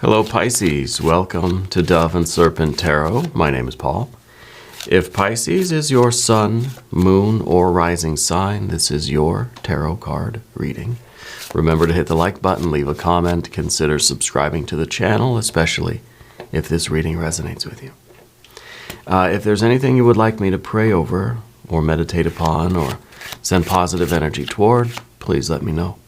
Hello Pisces, welcome to Dove and Serpent Tarot. My name is Paul. If Pisces is your sun, moon, or rising sign, this is your tarot card reading. Remember to hit the like button, leave a comment, consider subscribing to the channel, especially if this reading resonates with you. If there's anything you would like me to pray over, or meditate upon, or send positive energy toward, please let me know.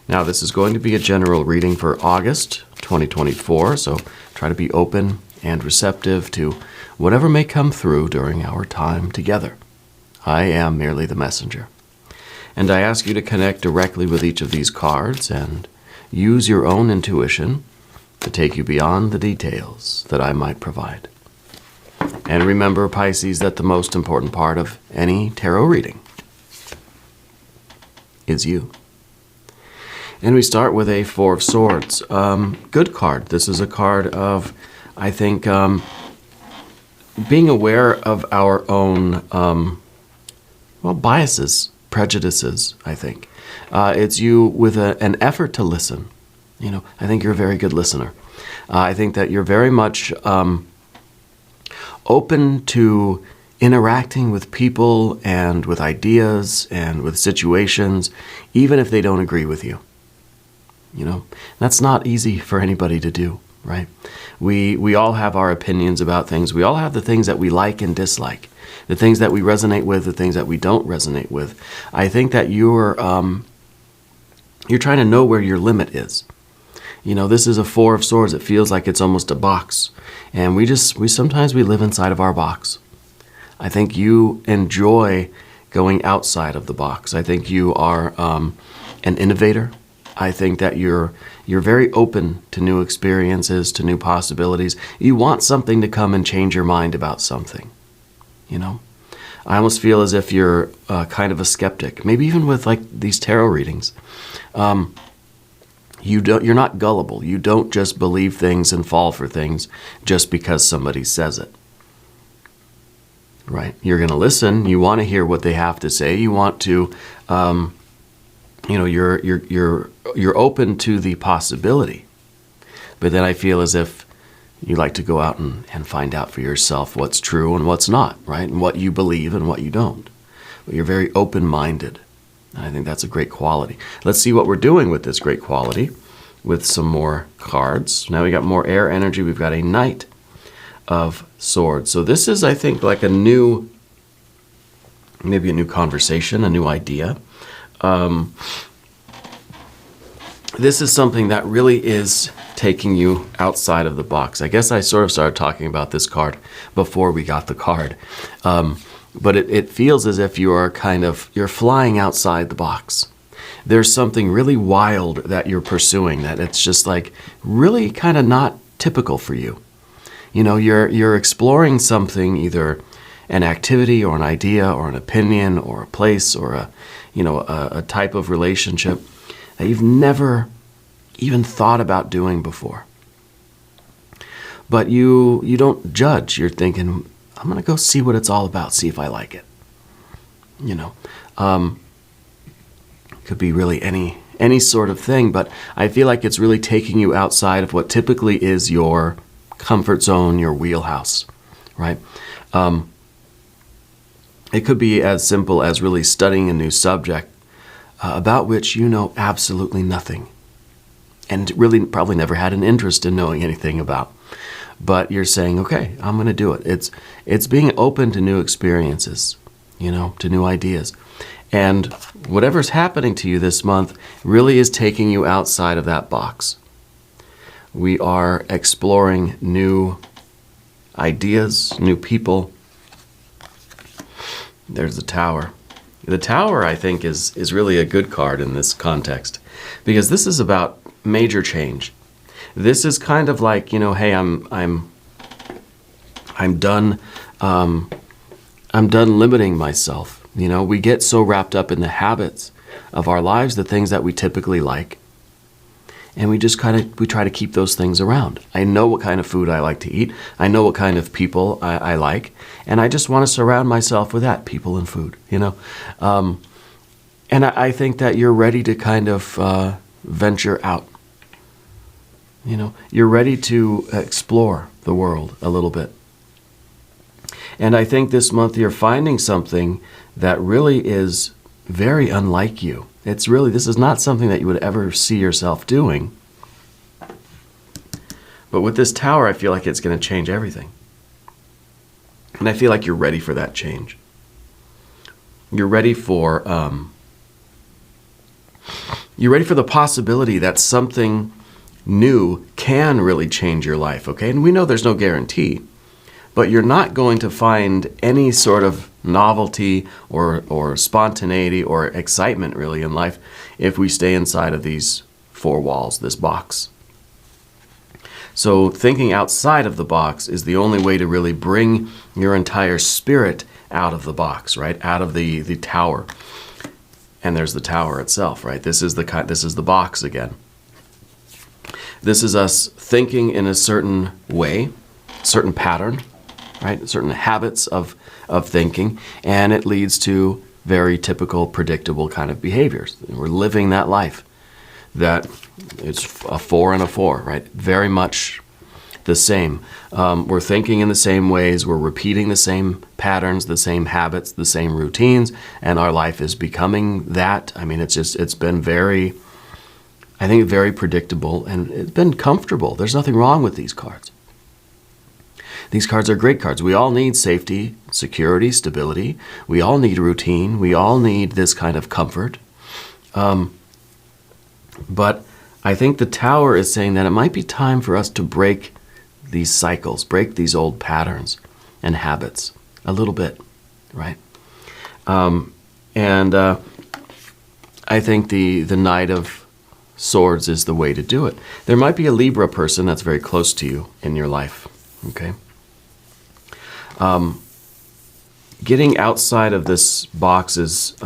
Now, this is going to be a general reading for August 2024, so try to be open and receptive to whatever may come through during our time together. I am merely the messenger. And I ask you to connect directly with each of these cards and use your own intuition to take you beyond the details that I might provide. And remember, Pisces, that the most important part of any tarot reading is you. And we start with a Four of Swords. Good card. This is a card of, I think, being aware of our own, biases, prejudices, I think. It's you with an effort to listen. I think you're a very good listener. I think that you're very much open to interacting with people and with ideas and with situations, even if they don't agree with you. That's not easy for anybody to do, right? We all have our opinions about things. We all have the things that we like and dislike, the things that we resonate with, the things that we don't resonate with. I think that you're trying to know where your limit is. This is a Four of Swords. It feels like it's almost a box, and we sometimes live inside of our box. I think you enjoy going outside of the box. I think you are an innovator. I think that you're very open to new experiences, to new possibilities. You want something to come and change your mind about something. I almost feel as if you're kind of a skeptic, maybe even with like these tarot readings. You're not gullible. You don't just believe things and fall for things just because somebody says it. Right? You're going to listen. You want to hear what they have to say. You want to you're open to the possibility. But then I feel as if you like to go out and find out for yourself what's true and what's not, right? And what you believe and what you don't. But you're very open-minded. And I think that's a great quality. Let's see what we're doing with this great quality with some more cards. Now we got more air energy. We've got a Knight of Swords. So this is, I think, like maybe a new conversation, a new idea. This is something that really is taking you outside of the box. I guess I sort of started talking about this card before we got the card. But it feels as if you're flying outside the box. There's something really wild that you're pursuing, that it's just like really kind of not typical for you. You're exploring something, either an activity or an idea or an opinion or a place or a type of relationship that you've never even thought about doing before. But you don't judge. You're thinking, I'm going to go see what it's all about, see if I like it. Could be really any sort of thing, but I feel like it's really taking you outside of what typically is your comfort zone, your wheelhouse, right? It could be as simple as really studying a new subject about which you know absolutely nothing, and really probably never had an interest in knowing anything about. But you're saying, okay, I'm going to do it. It's being open to new experiences, to new ideas. And whatever's happening to you this month really is taking you outside of that box. We are exploring new ideas, new people. There's the Tower. The Tower, I think, is really a good card in this context, because this is about major change. This is kind of like, hey, I'm done. I'm done limiting myself. We get so wrapped up in the habits of our lives, the things that we typically like, and we try to keep those things around. I know what kind of food I like to eat. I know what kind of people I like, and I just want to surround myself with that, people and food, And I think that you're ready to kind of venture out. You're ready to explore the world a little bit. And I think this month you're finding something that really is very unlike you. This is not something that you would ever see yourself doing. But with this Tower, I feel like it's going to change everything. And I feel like you're ready for that change. You're ready for the possibility that something new can really change your life, okay? And we know there's no guarantee, but you're not going to find any sort of novelty or spontaneity or excitement really in life if we stay inside of these four walls, this box. So thinking outside of the box is the only way to really bring your entire spirit out of the box, right? Out of the tower. And there's the tower itself, right? This is the box again. This is us thinking in a certain way, certain pattern, right? Certain habits of thinking, and it leads to very typical, predictable kind of behaviors. We're living that life. That it's a 4 and a 4, right? Very much the same. We're thinking in the same ways. We're repeating the same patterns, the same habits, the same routines, and our life is becoming that. I mean, it's been very predictable, and it's been comfortable. There's nothing wrong with these cards. These cards are great cards. We all need safety, security, stability. We all need routine. We all need this kind of comfort. But I think the Tower is saying that it might be time for us to break these cycles, break these old patterns and habits a little bit, right? And I think the Knight of Swords is the way to do it. There might be a Libra person that's very close to you in your life, okay? Getting outside of this box is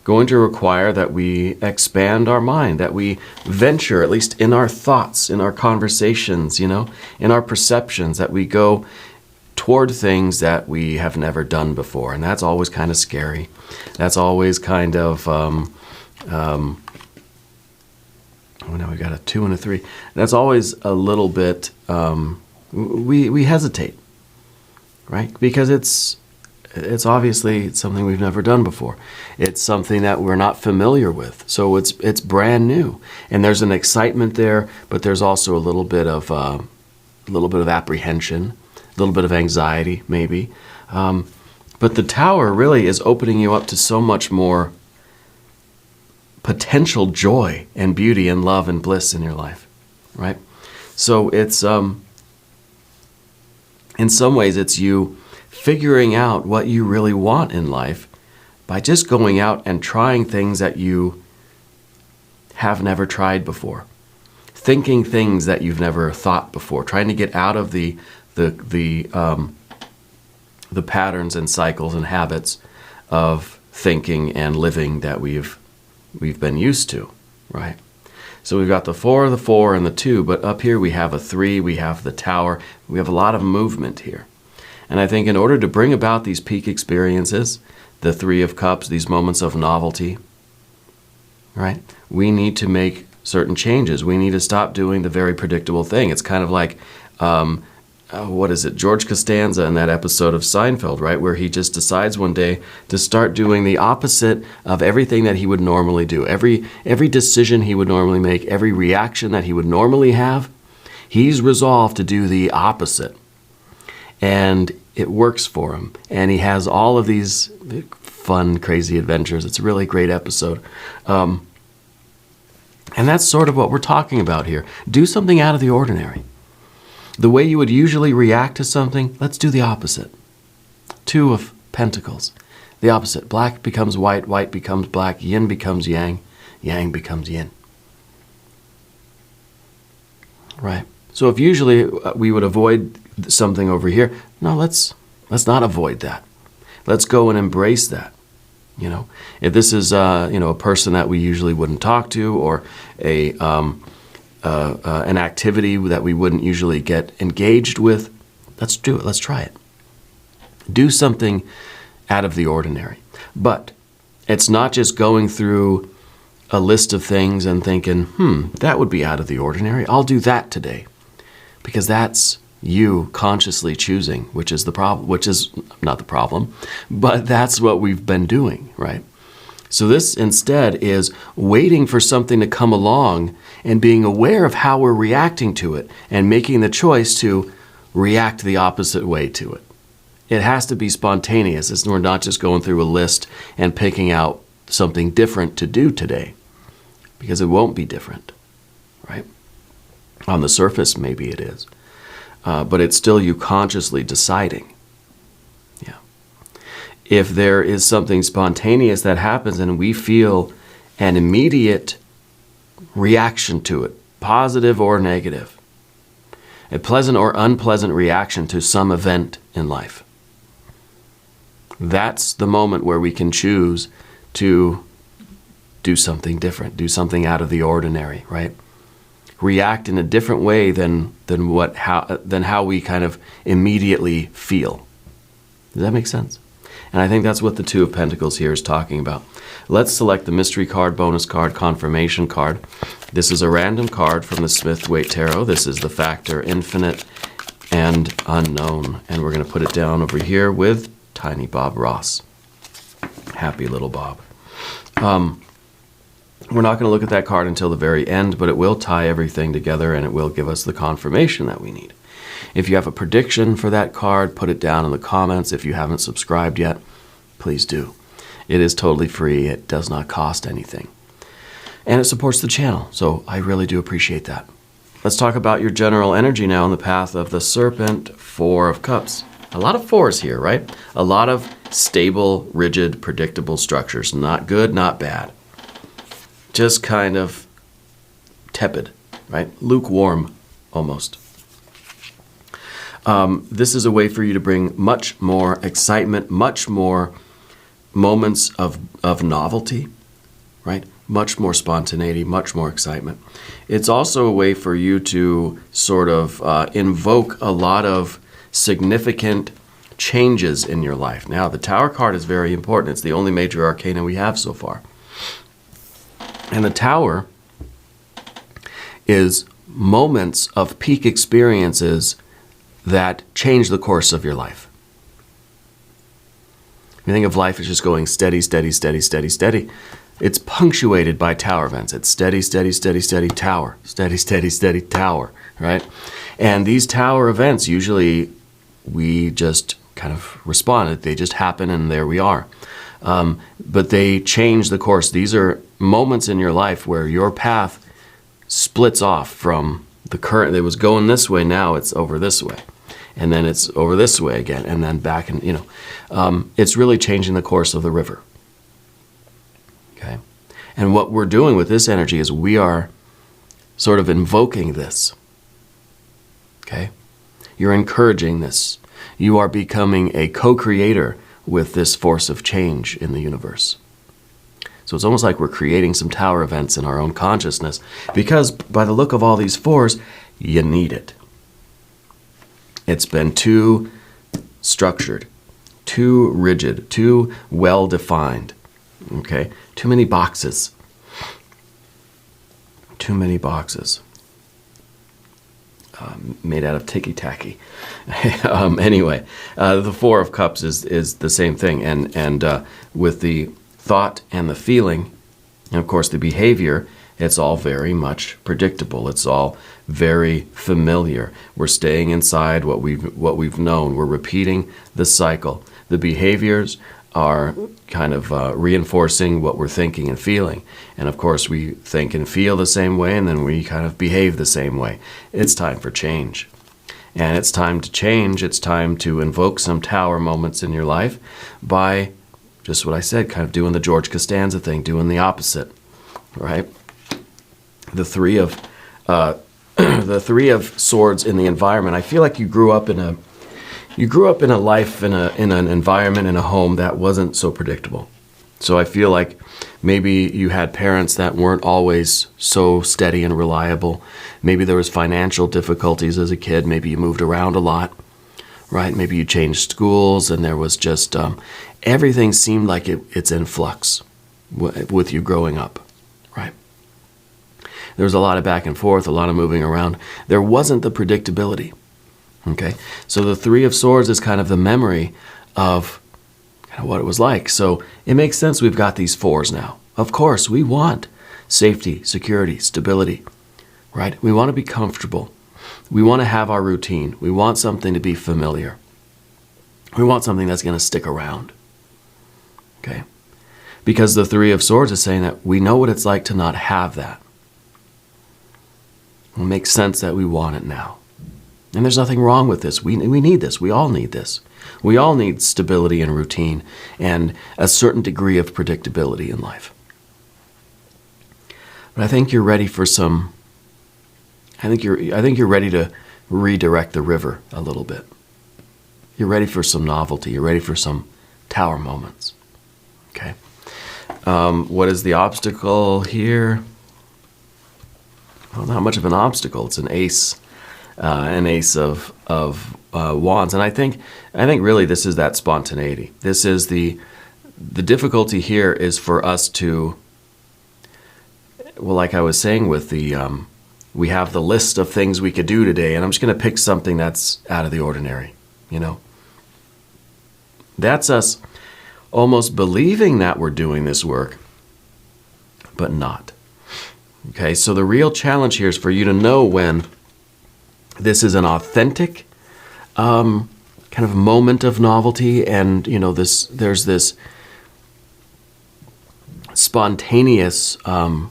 going to require that we expand our mind, that we venture, at least in our thoughts, in our conversations, in our perceptions, that we go toward things that we have never done before. And that's always kind of scary. That's always kind of, oh, now we got a 2 and a 3. That's always a little bit, we hesitate, right? Because it's obviously something we've never done before. It's something that we're not familiar with. So it's brand new. And there's an excitement there, but there's also a little bit of apprehension, a little bit of anxiety maybe. But the Tower really is opening you up to so much more potential joy and beauty and love and bliss in your life, right? So it's in some ways it's you figuring out what you really want in life by just going out and trying things that you have never tried before, thinking things that you've never thought before, trying to get out of the patterns and cycles and habits of thinking and living that we've been used to, right? So we've got the 4, the 4, and the 2, but up here we have a 3, we have the Tower, we have a lot of movement here. And I think in order to bring about these peak experiences, the 3 of Cups, these moments of novelty, right? We need to make certain changes. We need to stop doing the very predictable thing. It's kind of like, what is it? George Costanza in that episode of Seinfeld, right? Where he just decides one day to start doing the opposite of everything that he would normally do. Every decision he would normally make, every reaction that he would normally have, he's resolved to do the opposite. And it works for him. And he has all of these fun, crazy adventures. It's a really great episode. And that's sort of what we're talking about here. Do something out of the ordinary. The way you would usually react to something, let's do the opposite. 2 of Pentacles. The opposite. Black becomes white, white becomes black, yin becomes yang, yang becomes yin. Right. So if usually we would avoid something over here, no, let's not avoid that. Let's go and embrace that. If this is a person that we usually wouldn't talk to, or an activity that we wouldn't usually get engaged with, let's do it. Let's try it. Do something out of the ordinary. But it's not just going through a list of things and thinking, that would be out of the ordinary. I'll do that today. Because that's you consciously choosing, which is the problem, which is not the problem, but that's what we've been doing, right? So this instead is waiting for something to come along and being aware of how we're reacting to it and making the choice to react the opposite way to it. It has to be spontaneous. We're not just going through a list and picking out something different to do today, because it won't be different, right? On the surface, maybe it is. But it's still you consciously deciding. Yeah. If there is something spontaneous that happens and we feel an immediate reaction to it, positive or negative, a pleasant or unpleasant reaction to some event in life, that's the moment where we can choose to do something different, do something out of the ordinary, right? React in a different way than how we kind of immediately feel. Does that make sense? And I think that's what the Two of Pentacles here is talking about. Let's select the mystery card, bonus card, confirmation card. This is a random card from the Smith-Waite Tarot. This is the factor infinite and unknown. And we're going to put it down over here with Tiny Bob Ross. Happy little Bob. We're not going to look at that card until the very end, but it will tie everything together and it will give us the confirmation that we need. If you have a prediction for that card, put it down in the comments. If you haven't subscribed yet, please do. It is totally free. It does not cost anything. And it supports the channel, so I really do appreciate that. Let's talk about your general energy now in the path of the Serpent, Four of Cups. A lot of fours here, right? A lot of stable, rigid, predictable structures. Not good, not bad. Just kind of tepid, right? Lukewarm, almost. This is a way for you to bring much more excitement, much more moments of novelty, right? Much more spontaneity, much more excitement. It's also a way for you to sort of invoke a lot of significant changes in your life. Now, the Tower card is very important. It's the only major arcana we have so far. And the Tower is moments of peak experiences that change the course of your life. You think of life as just going steady, steady, steady, steady, steady. It's punctuated by Tower events. It's steady, steady, steady, steady, Tower. Steady, steady, steady, Tower, right? And these Tower events, usually we just kind of respond. They just happen and there we are. But they change the course. These are moments in your life where your path splits off from the current. It was going this way, now it's over this way. And then it's over this way again, and then back, and it's really changing the course of the river. Okay? And what we're doing with this energy is we are sort of invoking this. Okay? You're encouraging this. You are becoming a co-creator with this force of change in the universe. So it's almost like we're creating some Tower events in our own consciousness, because by the look of all these fours, you need it. It's been too structured, too rigid, too well-defined, okay? Too many boxes. Too many boxes. Made out of ticky-tacky. Anyway, the Four of Cups is the same thing, and with the thought and the feeling, and of course the behavior, it's all very much predictable. It's all very familiar. We're staying inside what we've known. We're repeating the cycle. The behaviors are kind of reinforcing what we're thinking and feeling. And of course we think and feel the same way, and then we kind of behave the same way. It's time for change. And it's time to change. It's time to invoke some Tower moments in your life by just what I said, kind of doing the George Costanza thing, doing the opposite, right? The Three of the Three of Swords in the environment. I feel like you grew up in a life, in an environment, in a home that wasn't so predictable. So I feel like maybe you had parents that weren't always so steady and reliable. Maybe there was financial difficulties as a kid. Maybe you moved around a lot, right? Maybe you changed schools, and there was just everything seemed like it's in flux with you growing up, right? There was a lot of back and forth, a lot of moving around. There wasn't the predictability. Okay, so the Three of Swords is kind of the memory of kind of what it was like. So it makes sense we've got these fours now. Of course, we want safety, security, stability, right? We want to be comfortable. We want to have our routine. We want something to be familiar. We want something that's going to stick around. Okay, because the Three of Swords is saying that we know what it's like to not have that. It makes sense that we want it now. And there's nothing wrong with this. We need this. We all need this. We all need stability and routine and a certain degree of predictability in life. But I think you're ready for some. I think you're ready to redirect the river a little bit. You're ready for some novelty. You're ready for some tower moments. Okay. What is the obstacle here? Well, not much of an obstacle. It's an ace. An ace of wands, and I think really this is that spontaneity. This is the difficulty here is for us to, well, like I was saying with the we have the list of things we could do today, and I'm just going to pick something that's out of the ordinary. You know, that's us almost believing that we're doing this work, but not. Okay, so the real challenge here is for you to know when this is an authentic kind of moment of novelty, and you know there's this spontaneous kind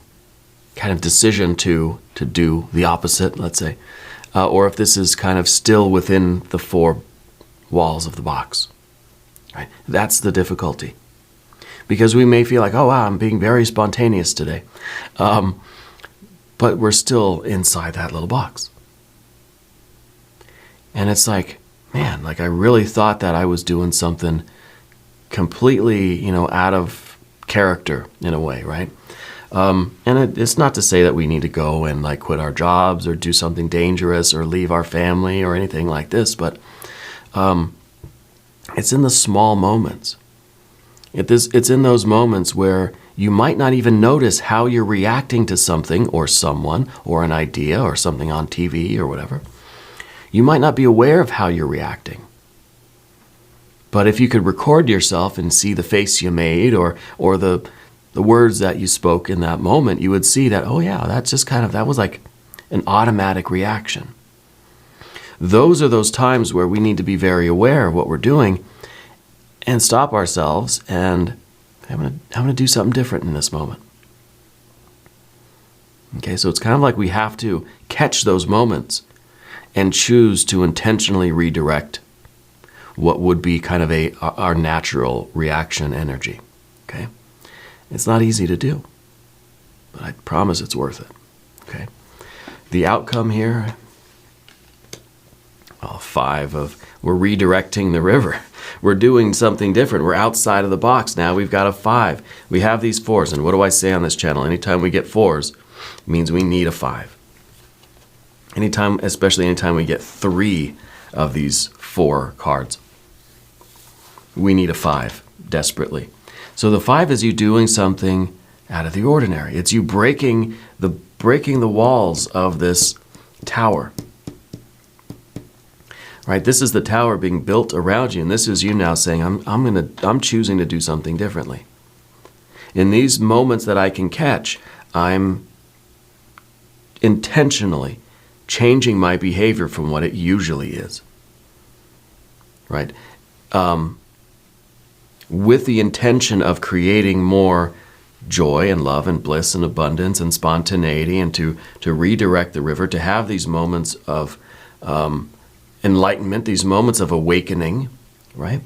of decision to do the opposite, let's say, or if this is kind of still within the four walls of the box. Right? That's the difficulty, because we may feel like, oh wow, I'm being very spontaneous today, but we're still inside that little box. And it's like, man, like I really thought that I was doing something completely, you know, out of character in a way, right? And it's not to say that we need to go and like quit our jobs or do something dangerous or leave our family or anything like this, but it's in the small moments. It's in those moments where you might not even notice how you're reacting to something or someone or an idea or something on TV or whatever. You might not be aware of how you're reacting. But if you could record yourself and see the face you made or the words that you spoke in that moment, you would see that, oh yeah, that's just that was like an automatic reaction. Those are those times where we need to be very aware of what we're doing and stop ourselves and I'm going to do something different in this moment. Okay, so it's kind of like we have to catch those moments and choose to intentionally redirect what would be kind of our natural reaction energy. Okay? It's not easy to do, but I promise it's worth it. Okay? The outcome here, we're redirecting the river. We're doing something different. We're outside of the box now. We've got a 5. We have these 4s, and what do I say on this channel? Anytime we get 4s, it means we need a 5. Especially anytime we get 3 of these 4 cards, we need a 5 desperately. So the 5 is you doing something out of the ordinary. It's you breaking the walls of this tower. Right? This is the tower being built around you, and this is you now saying, I'm choosing to do something differently. In these moments that I can catch, I'm intentionally changing my behavior from what it usually is, right? With the intention of creating more joy and love and bliss and abundance and spontaneity, and to redirect the river, to have these moments of enlightenment, these moments of awakening, right?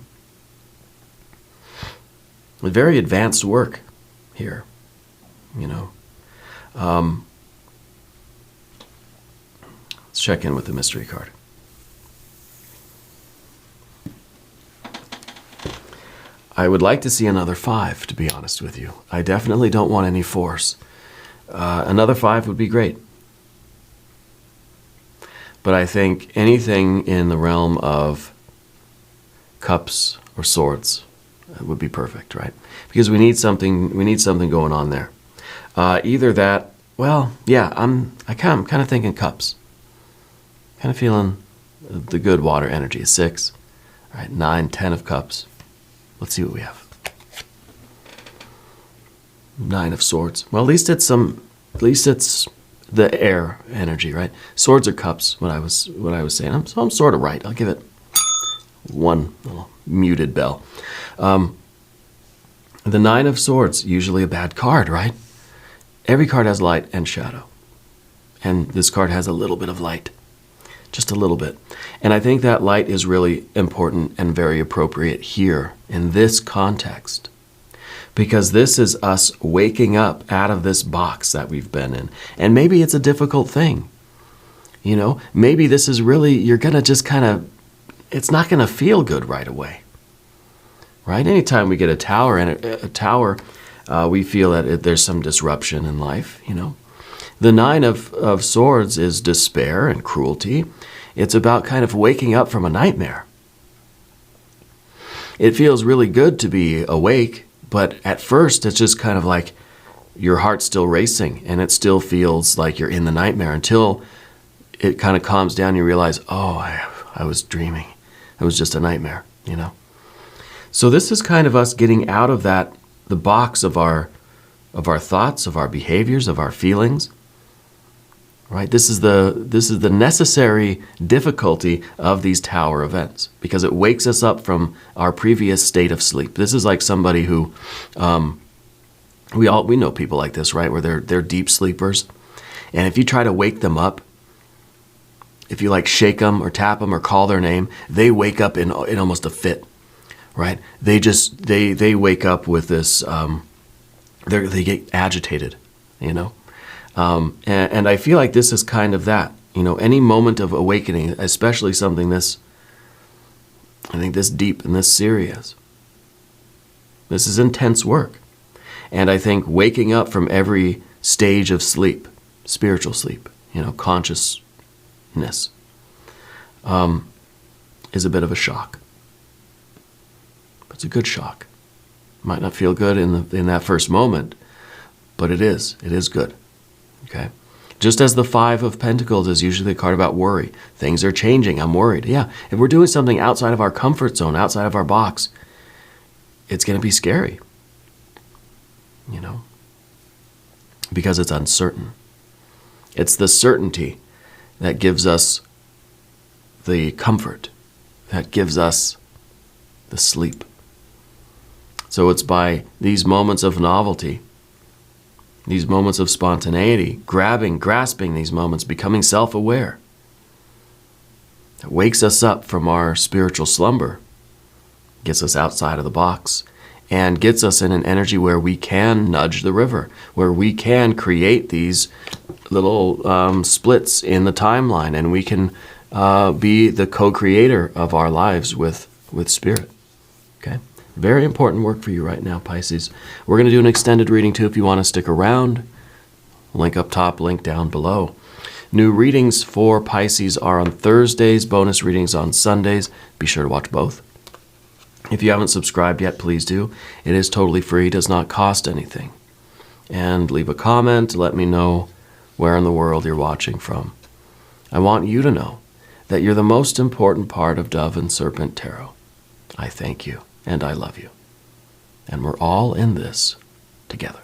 Very advanced work here, you know. Let's check in with the mystery card. I would like to see another 5, to be honest with you. I definitely don't want any 4s. Another 5 would be great. But I think anything in the realm of cups or swords would be perfect, right? Because we need something going on there. Either that, Well, yeah, I'm kind of thinking cups. Kind of feeling the good water energy. 6. All right, 9, 10 of cups. Let's see what we have. 9 of swords. Well, at least it's the air energy, right? Swords are cups, what I was saying. I'm sort of right. I'll give it one little muted bell. The 9 of swords, usually a bad card, right? Every card has light and shadow. And this card has a little bit of light. Just a little bit. And I think that light is really important and very appropriate here in this context. Because this is us waking up out of this box that we've been in. And maybe it's a difficult thing. You know, maybe this is really, you're going to just kind of, it's not going to feel good right away. Right? Anytime we get a tower, we feel that there's some disruption in life, you know. The 9 of swords is despair and cruelty. It's about kind of waking up from a nightmare. It feels really good to be awake, but at first it's just kind of like your heart's still racing and it still feels like you're in the nightmare until it kind of calms down and you realize, oh, I was dreaming. It was just a nightmare, you know. So this is kind of us getting out of the box of our thoughts, of our behaviors, of our feelings. Right? This is the necessary difficulty of these tower events because it wakes us up from our previous state of sleep. This is like somebody who we know people like this, right? Where they're deep sleepers. And if you try to wake them up, if you like shake them or tap them or call their name, they wake up in almost a fit. Right? They wake up with this they get agitated, you know. And I feel like this is kind of that, you know, any moment of awakening, especially something this deep and this serious. This is intense work. And I think waking up from every stage of sleep, spiritual sleep, you know, consciousness, is a bit of a shock. But it's a good shock. Might not feel good in that first moment, but it is good. Okay? Just as the 5 of Pentacles is usually a card about worry. Things are changing. I'm worried. Yeah. If we're doing something outside of our comfort zone, outside of our box, it's going to be scary. You know? Because it's uncertain. It's the certainty that gives us the comfort, that gives us the sleep. So it's by these moments of novelty, these moments of spontaneity, grasping these moments, becoming self-aware, that wakes us up from our spiritual slumber, gets us outside of the box, and gets us in an energy where we can nudge the river, where we can create these little splits in the timeline, and we can be the co-creator of our lives with Spirit. Okay? Very important work for you right now, Pisces. We're going to do an extended reading too if you want to stick around. Link up top, link down below. New readings for Pisces are on Thursdays, bonus readings on Sundays. Be sure to watch both. If you haven't subscribed yet, please do. It is totally free, does not cost anything. And leave a comment, let me know where in the world you're watching from. I want you to know that you're the most important part of Dove and Serpent Tarot. I thank you. And I love you. And we're all in this together.